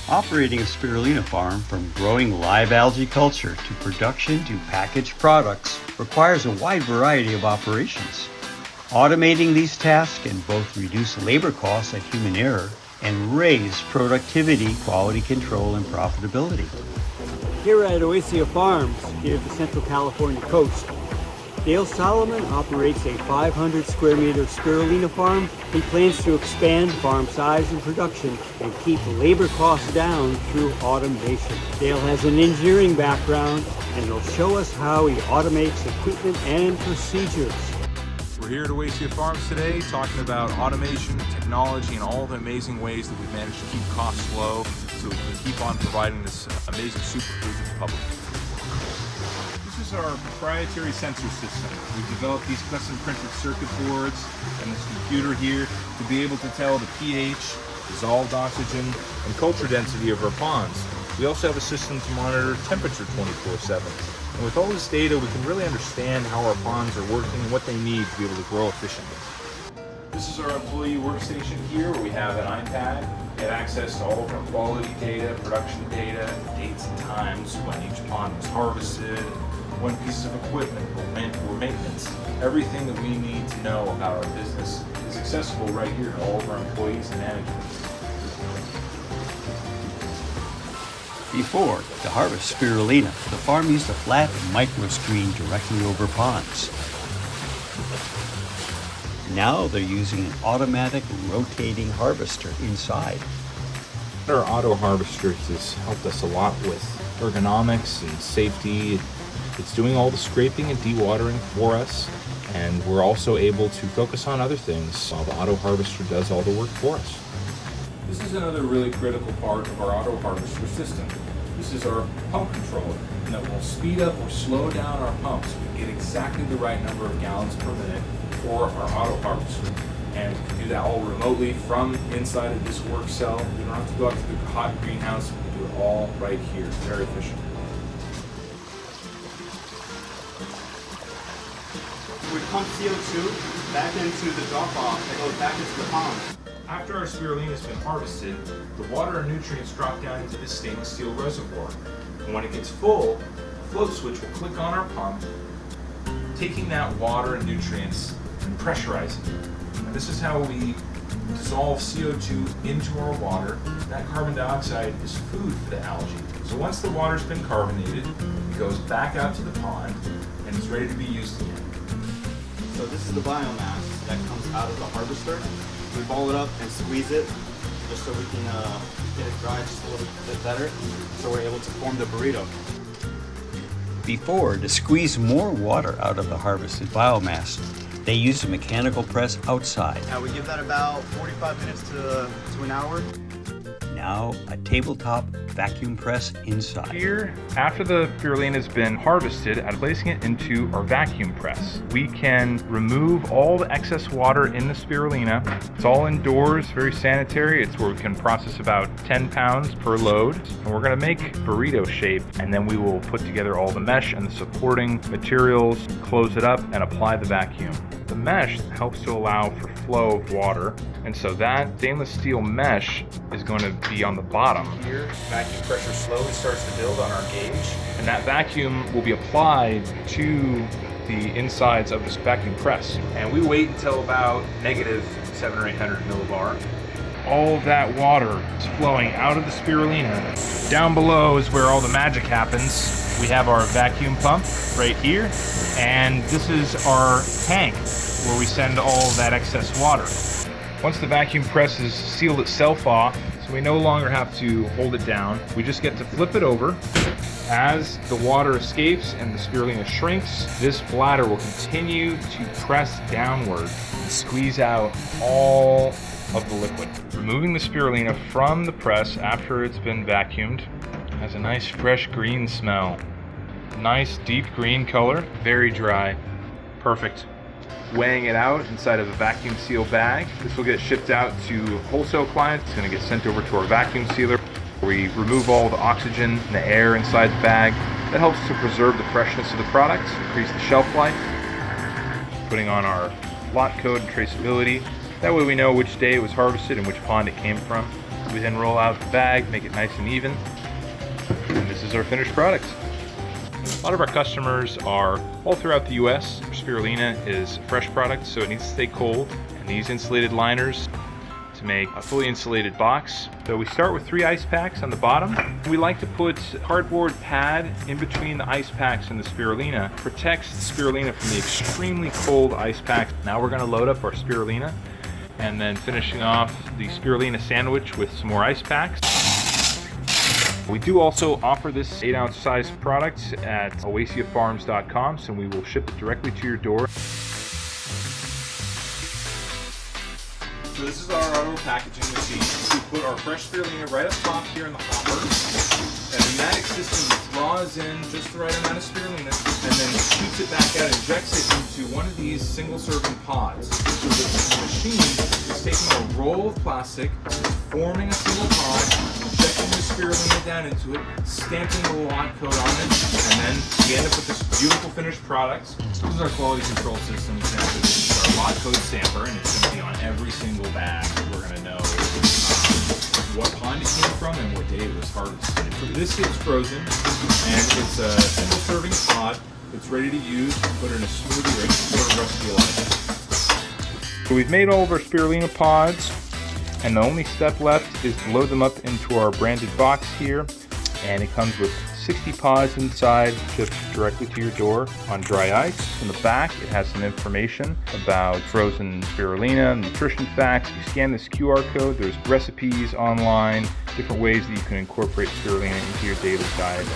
Operating a spirulina farm from growing live algae culture to production to packaged products requires a wide variety of operations. Automating these tasks can both reduce labor costs and human error and raise productivity, quality control, and profitability. Here at Oasia Farms, near the Central California coast, Dale Solomon operates a 500 square meter spirulina farm. He plans to expand farm size and production and keep labor costs down through automation. Dale has an engineering background and he'll show us how he automates equipment and procedures. We're here at Oasia Farms today talking about automation, technology, and all the amazing ways that we've managed to keep costs low so we can keep on providing this amazing superfood to the public. This is our proprietary sensor system. We've developed these custom printed circuit boards and this computer here to be able to tell the pH, dissolved oxygen, and culture density of our ponds. We also have a system to monitor temperature 24/7. And with all this data, we can really understand how our ponds are working and what they need to be able to grow efficiently. This is our employee workstation here where we have an iPad. We have access to all of our quality data, production data, dates and times when each pond was harvested, when pieces of equipment were maintenance. Everything that we need to know about our business is accessible right here to all of our employees and managers. Before, to harvest spirulina, the farm used a flat micro screen directly over ponds. Now they're using an automatic rotating harvester inside. Our auto harvesters has helped us a lot with ergonomics and safety. It's doing all the scraping and dewatering for us, and we're also able to focus on other things while the auto harvester does all the work for us. This is another really critical part of our auto harvester system. This is our pump controller, and that will speed up or slow down our pumps to get exactly the right number of gallons per minute for our auto harvester. And we can do that all remotely from inside of this work cell. We don't have to go out to the hot greenhouse. We can do it all right here. It's very efficient. We pump CO2 back into the drop-off that goes back into the pond. After our spirulina has been harvested, the water and nutrients drop down into this stainless steel reservoir. And when it gets full, a float switch will click on our pump, taking that water and nutrients and pressurizing it. And this is how we dissolve CO2 into our water. That carbon dioxide is food for the algae. So once the water's been carbonated, it goes back out to the pond and it's ready to be used again. So this is the biomass that comes out of the harvester. We ball it up and squeeze it just so we can get it dry just a little bit better so we're able to form the burrito. Before, to squeeze more water out of the harvested biomass, they used a mechanical press outside. Now we give that about 45 minutes to an hour. Now, a tabletop vacuum press inside. Here, after the spirulina has been harvested, I'm placing it into our vacuum press. We can remove all the excess water in the spirulina. It's all indoors, very sanitary. It's where we can process about 10 pounds per load. And we're gonna make burrito shape, and then we will put together all the mesh and the supporting materials, close it up, and apply the vacuum. The mesh helps to allow for flow of water, and so that stainless steel mesh is going to be on the bottom. Here, vacuum pressure slowly starts to build on our gauge, and that vacuum will be applied to the insides of this vacuum press. And we wait until about negative 700 or 800 millibar. All of that water is flowing out of the spirulina. Down below is where all the magic happens. We have our vacuum pump right here, and this is our tank where we send all of that excess water. Once the vacuum press has sealed itself off, so we no longer have to hold it down, we just get to flip it over. As the water escapes and the spirulina shrinks, this bladder will continue to press downward and squeeze out all of the liquid. Removing the spirulina from the press after it's been vacuumed has a nice fresh green smell. Nice deep green color, very dry, perfect. Weighing it out inside of a vacuum seal bag. This will get shipped out to wholesale clients. It's going to get sent over to our vacuum sealer. We remove all the oxygen and the air inside the bag. That helps to preserve the freshness of the product, increase the shelf life. Putting on our lot code and traceability. That way we know which day it was harvested and which pond it came from. We then roll out the bag, make it nice and even, and this is our finished product. A lot of our customers are all throughout the US. Spirulina is a fresh product, so it needs to stay cold, and these insulated liners to make a fully insulated box. So we start with 3 ice packs on the bottom. We like to put a cardboard pad in between the ice packs and the spirulina. Protects the spirulina from the extremely cold ice packs. Now we're going to load up our spirulina, and then finishing off the spirulina sandwich with some more ice packs. We do also offer this 8-ounce size product at oasiafarms.com, so we will ship it directly to your door. So this is our auto packaging machine. We put our fresh spirulina right up top here in the hopper. And the pneumatic system draws in just the right amount of spirulina and then shoots it back out, injects it into one of these single serving pods. So the machine is taking a roll of plastic, forming a single pod, injecting the spirulina down into it, stamping the lot code on it, and then we end up with this beautiful finished product. This is our quality control system. This is our lot code stamper, and it's going to be on every single bag. We're going to know what pond it came from and what day it was harvested. So this gets frozen, and it's a single serving pod that's ready to use. Put it in a smoothie or any sort of recipe like that. So we've made all of our spirulina pods, and the only step left is to load them up into our branded box here, and it comes with 60 pods inside, shipped directly to your door on dry ice. In the back, it has some information about frozen spirulina, nutrition facts. You scan this QR code, there's recipes online, different ways that you can incorporate spirulina into your daily diet.